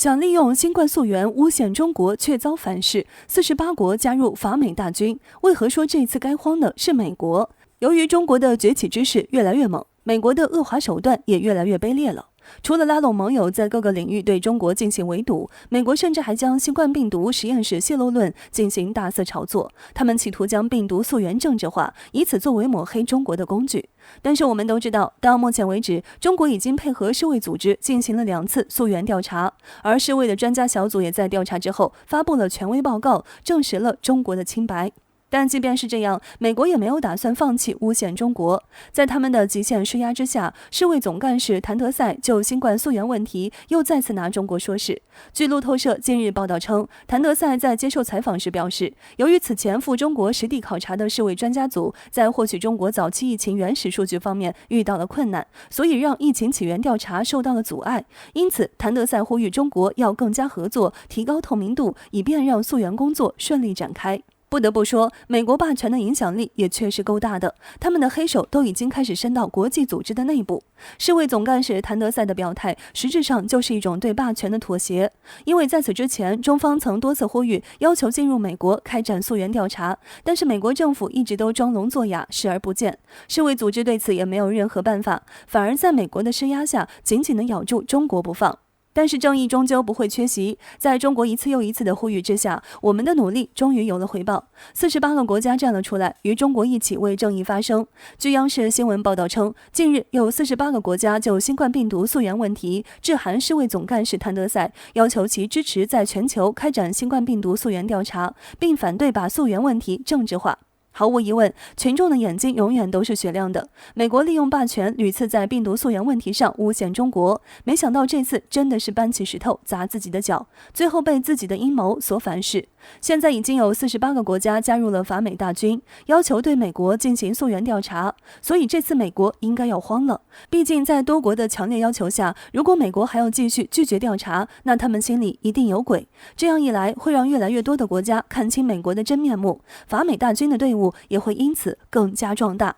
想利用新冠溯源诬陷中国，却遭反噬。48国加入法美大军，为何说这次该慌的是美国？由于中国的崛起之势越来越猛，美国的恶滑手段也越来越卑劣了。除了拉拢盟友在各个领域对中国进行围堵，美国甚至还将新冠病毒实验室泄露论进行大肆炒作。他们企图将病毒溯源政治化，以此作为抹黑中国的工具。但是我们都知道，到目前为止，中国已经配合世卫组织进行了2次溯源调查，而世卫的专家小组也在调查之后发布了权威报告，证实了中国的清白。但即便是这样，美国也没有打算放弃诬陷中国。在他们的极限施压之下，世卫总干事谭德赛就新冠溯源问题又再次拿中国说事。据路透社近日报道称，谭德赛在接受采访时表示，由于此前赴中国实地考察的世卫专家组在获取中国早期疫情原始数据方面遇到了困难，所以让疫情起源调查受到了阻碍。因此，谭德赛呼吁中国要更加合作，提高透明度，以便让溯源工作顺利展开。不得不说，美国霸权的影响力也确实够大的，他们的黑手都已经开始伸到国际组织的内部。世卫总干事谭德赛的表态，实质上就是一种对霸权的妥协。因为在此之前，中方曾多次呼吁要求进入美国开展溯源调查，但是美国政府一直都装聋作哑，视而不见。世卫组织对此也没有任何办法，反而在美国的施压下，紧紧地咬住中国不放。但是正义终究不会缺席，在中国一次又一次的呼吁之下，我们的努力终于有了回报。48个国家站了出来，与中国一起为正义发声。据央视新闻报道称，近日有48个国家就新冠病毒溯源问题致函世卫总干事谭德赛，要求其支持在全球开展新冠病毒溯源调查，并反对把溯源问题政治化。毫无疑问，群众的眼睛永远都是雪亮的。美国利用霸权屡次在病毒溯源问题上诬陷中国，没想到这次真的是搬起石头砸自己的脚，最后被自己的阴谋所反噬。现在已经有48个国家加入了法美大军，要求对美国进行溯源调查，所以这次美国应该要慌了。毕竟在多国的强烈要求下，如果美国还要继续拒绝调查，那他们心里一定有鬼。这样一来，会让越来越多的国家看清美国的真面目，法美大军的队伍也会因此更加壮大。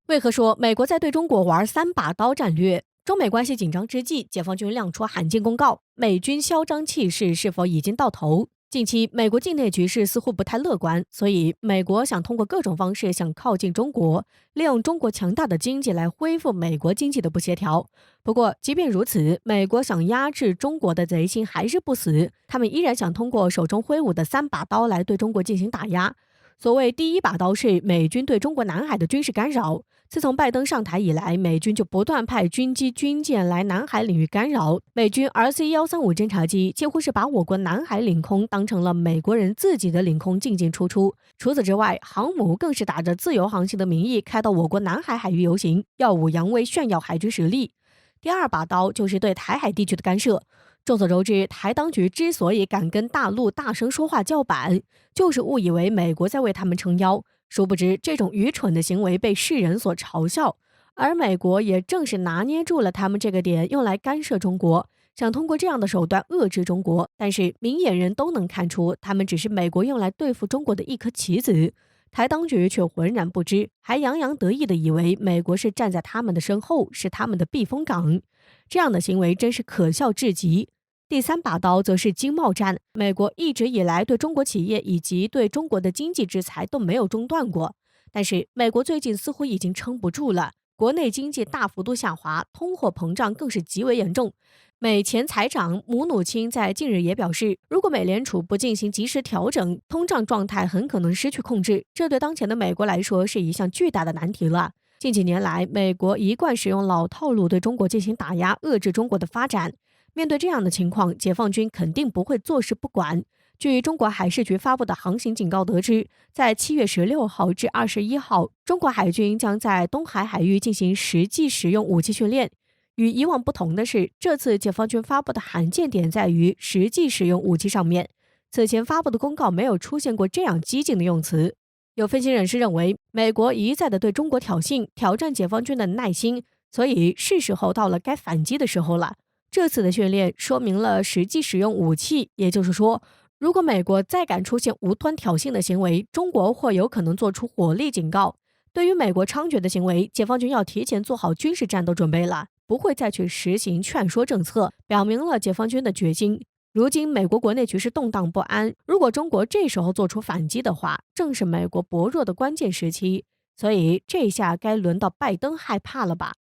为何说美国在对中国玩3把刀战略？中美关系紧张之际，解放军亮出罕见公告，美军嚣张气势是否已经到头？近期美国境内局势似乎不太乐观，所以美国想通过各种方式想靠近中国，利用中国强大的经济来恢复美国经济的不协调。不过即便如此，美国想压制中国的贼心还是不死，他们依然想通过手中挥舞的3把刀来对中国进行打压。所谓第一把刀是美军对中国南海的军事干扰。自从拜登上台以来，美军就不断派军机军舰来南海领域干扰。美军 RC-135 侦察机几乎是把我国南海领空当成了美国人自己的领空进进出出。除此之外，航母更是打着自由航行的名义开到我国南海海域游行，耀武扬威，炫耀海军实力。第二把刀就是对台海地区的干涉。众所周知，台当局之所以敢跟大陆大声说话叫板，就是误以为美国在为他们撑腰，殊不知这种愚蠢的行为被世人所嘲笑，而美国也正是拿捏住了他们这个点，用来干涉中国，想通过这样的手段遏制中国。但是明眼人都能看出，他们只是美国用来对付中国的一颗棋子，台当局却浑然不知，还洋洋得意地以为美国是站在他们的身后，是他们的避风港。这样的行为真是可笑至极。第3把刀则是经贸战，美国一直以来对中国企业以及对中国的经济制裁都没有中断过，但是美国最近似乎已经撑不住了，国内经济大幅度下滑，通货膨胀更是极为严重。美前财长姆努钦在近日也表示，如果美联储不进行及时调整，通胀状态很可能失去控制，这对当前的美国来说是一项巨大的难题了。近几年来，美国一贯使用老套路对中国进行打压，遏制中国的发展。面对这样的情况，解放军肯定不会坐视不管。据中国海事局发布的航行警告得知，在7月16号至21号，中国海军将在东海海域进行实际使用武器训练。与以往不同的是，这次解放军发布的罕见点在于实际使用武器上面。此前发布的公告没有出现过这样激进的用词。有分析人士认为，美国一再的对中国挑衅，挑战解放军的耐心，所以是时候到了该反击的时候了。这次的训练说明了实际使用武器，也就是说，如果美国再敢出现无端挑衅的行为，中国或有可能做出火力警告。对于美国猖獗的行为，解放军要提前做好军事战斗准备了。不会再去实行劝说政策，表明了解放军的决心。如今美国国内局势动荡不安，如果中国这时候做出反击的话，正是美国薄弱的关键时期。所以这下该轮到拜登害怕了吧？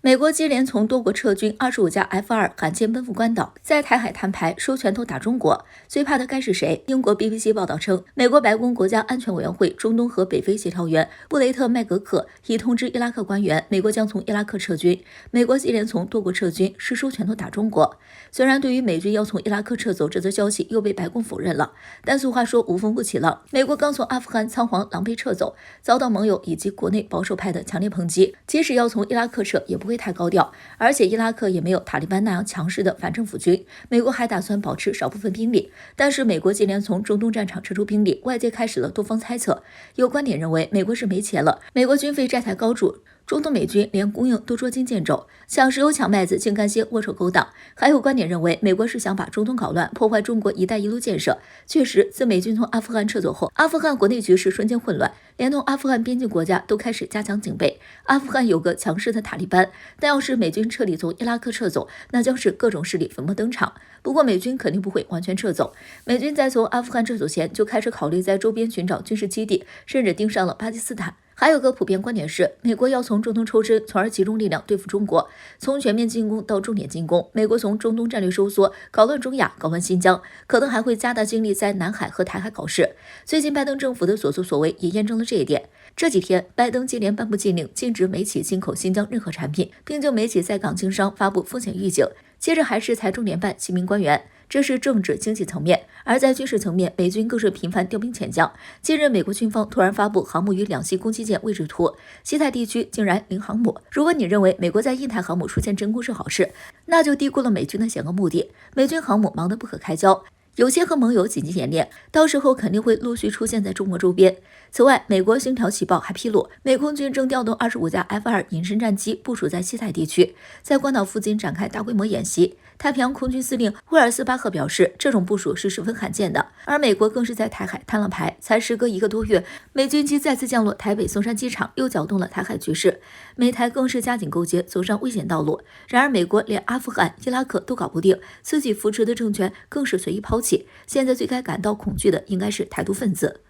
美国接连从多国撤军，25架 F-2罕见奔赴关岛，在台海摊牌，收拳头打中国。最怕的该是谁？英国 BBC 报道称，美国白宫国家安全委员会中东和北非协调员布雷特·麦格克已通知伊拉克官员，美国将从伊拉克撤军。美国接连从多国撤军，是收拳头打中国。虽然对于美军要从伊拉克撤走这则消息又被白宫否认了，但俗话说无风不起浪，美国刚从阿富汗仓皇狼狈撤走，遭到盟友以及国内保守派的强烈抨击。即使要从伊拉克撤，也不会太高调，而且伊拉克也没有塔利班那样强势的反政府军，美国还打算保持少部分兵力。但是美国接连从中东战场撤出兵力，外界开始了多方猜测。有观点认为美国是没钱了，美国军费债台高筑，中东美军连供应都捉襟见肘，抢石油抢麦子竟干些龌龊勾当。还有观点认为美国是想把中东搞乱，破坏中国一带一路建设。确实，自美军从阿富汗撤走后，阿富汗国内局势瞬间混乱，连同阿富汗边境国家都开始加强警备。阿富汗有个强势的塔利班，但要是美军彻底从伊拉克撤走，那将是各种势力粉墨登场。不过美军肯定不会完全撤走，美军在从阿富汗撤走前就开始考虑在周边寻找军事基地，甚至盯上了巴基斯坦。还有个普遍观点是，美国要从中东抽身，从而集中力量对付中国。从全面进攻到重点进攻，美国从中东战略收缩，搞乱中亚，搞乱新疆，可能还会加大精力在南海和台海搞事。最近拜登政府的所作所为也验证了这一点。这几天，拜登接连颁布禁令，禁止美企进口新疆任何产品，并就美企在港经商发布风险预警。接着还是财中联办7名官员，这是政治经济层面。而在军事层面，美军更是频繁调兵遣将。近日，美国军方突然发布航母与两栖攻击舰位置图，西太地区竟然零航母。如果你认为美国在印太航母出现真空是好事，那就低估了美军的险恶目的。美军航母忙得不可开交，有些和盟友紧急演练，到时候肯定会陆续出现在中国周边。此外，美国星条旗报还披露，美空军正调动25架 F-2隐身战机部署在西太地区，在关岛附近展开大规模演习。太平洋空军司令威尔斯巴赫表示，这种部署是十分罕见的。而美国更是在台海摊了牌，才时隔1个多月，美军机再次降落台北松山机场，又搅动了台海局势。美台更是加紧勾结，走上危险道路。然而，美国连阿富汗、伊拉克都搞不定，自己扶持的政权更是随意抛弃。现在最该感到恐惧的应该是台独分子。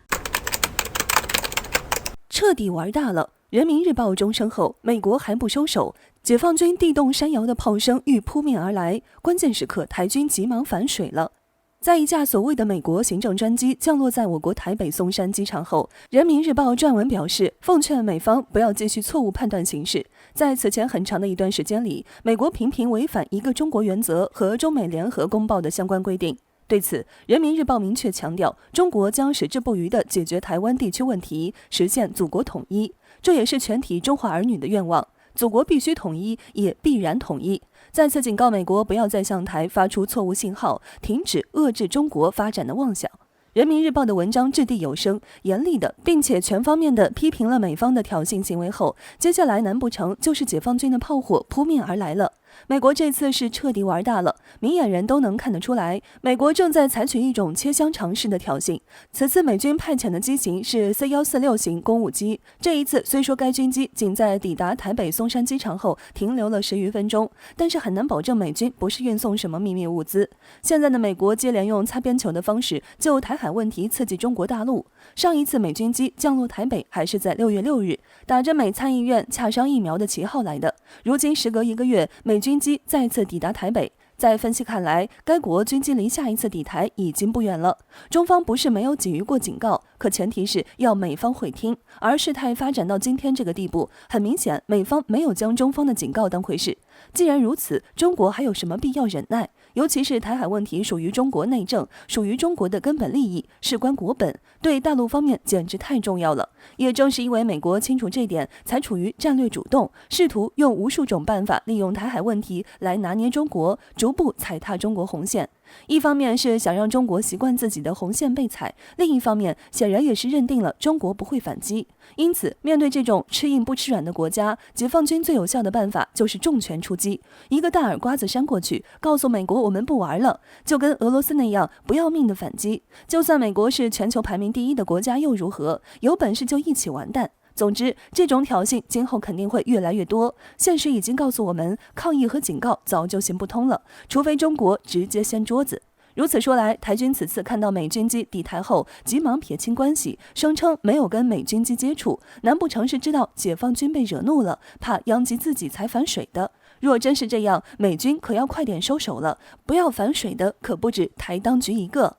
彻底玩大了！人民日报钟声后，美国还不收手，解放军地动山摇的炮声欲扑面而来，关键时刻台军急忙反水了。在一架所谓的美国行政专机降落在我国台北松山机场后，人民日报撰文表示，奉劝美方不要继续错误判断形势。在此前很长的一段时间里，美国频频违反一个中国原则和中美联合公报的相关规定。对此，人民日报明确强调，中国将矢志不渝地解决台湾地区问题，实现祖国统一，这也是全体中华儿女的愿望。祖国必须统一，也必然统一。再次警告美国不要再向台发出错误信号，停止遏制中国发展的妄想。人民日报的文章掷地有声，严厉的并且全方面的批评了美方的挑衅行为后，接下来难不成就是解放军的炮火扑面而来了？美国这次是彻底玩大了，明眼人都能看得出来，美国正在采取一种切香肠式的挑衅。此次美军派遣的机型是 C-146型公务机，这一次虽说该军机仅在抵达台北松山机场后停留了10余分钟，但是很难保证美军不是运送什么秘密物资。现在的美国接连用擦边球的方式就台海问题刺激中国大陆。上一次美军机降落台北还是在6月6日，打着美参议院洽商疫苗的旗号来的。如今时隔1个月，美军机再次抵达台北。在分析看来，该国军机离下一次抵台已经不远了。中方不是没有给予过警告，可前提是要美方会听。而事态发展到今天这个地步，很明显美方没有将中方的警告当回事。既然如此，中国还有什么必要忍耐？尤其是台海问题属于中国内政，属于中国的根本利益，事关国本，对大陆方面简直太重要了。也正是因为美国清楚这点，才处于战略主动，试图用无数种办法利用台海问题来拿捏中国，逐步踩踏中国红线。一方面是想让中国习惯自己的红线被踩，另一方面显然也是认定了中国不会反击。因此，面对这种吃硬不吃软的国家，解放军最有效的办法就是重拳出击，一个大耳刮子扇过去，告诉美国我们不玩了，就跟俄罗斯那样不要命的反击。就算美国是全球排名第1的国家又如何？有本事就一起完蛋。总之，这种挑衅今后肯定会越来越多。现实已经告诉我们，抗议和警告早就行不通了，除非中国直接掀桌子。如此说来，台军此次看到美军机抵台后，急忙撇清关系，声称没有跟美军机接触，难不成是知道解放军被惹怒了，怕殃及自己才反水的？若真是这样，美军可要快点收手了，不要反水的可不止台当局一个。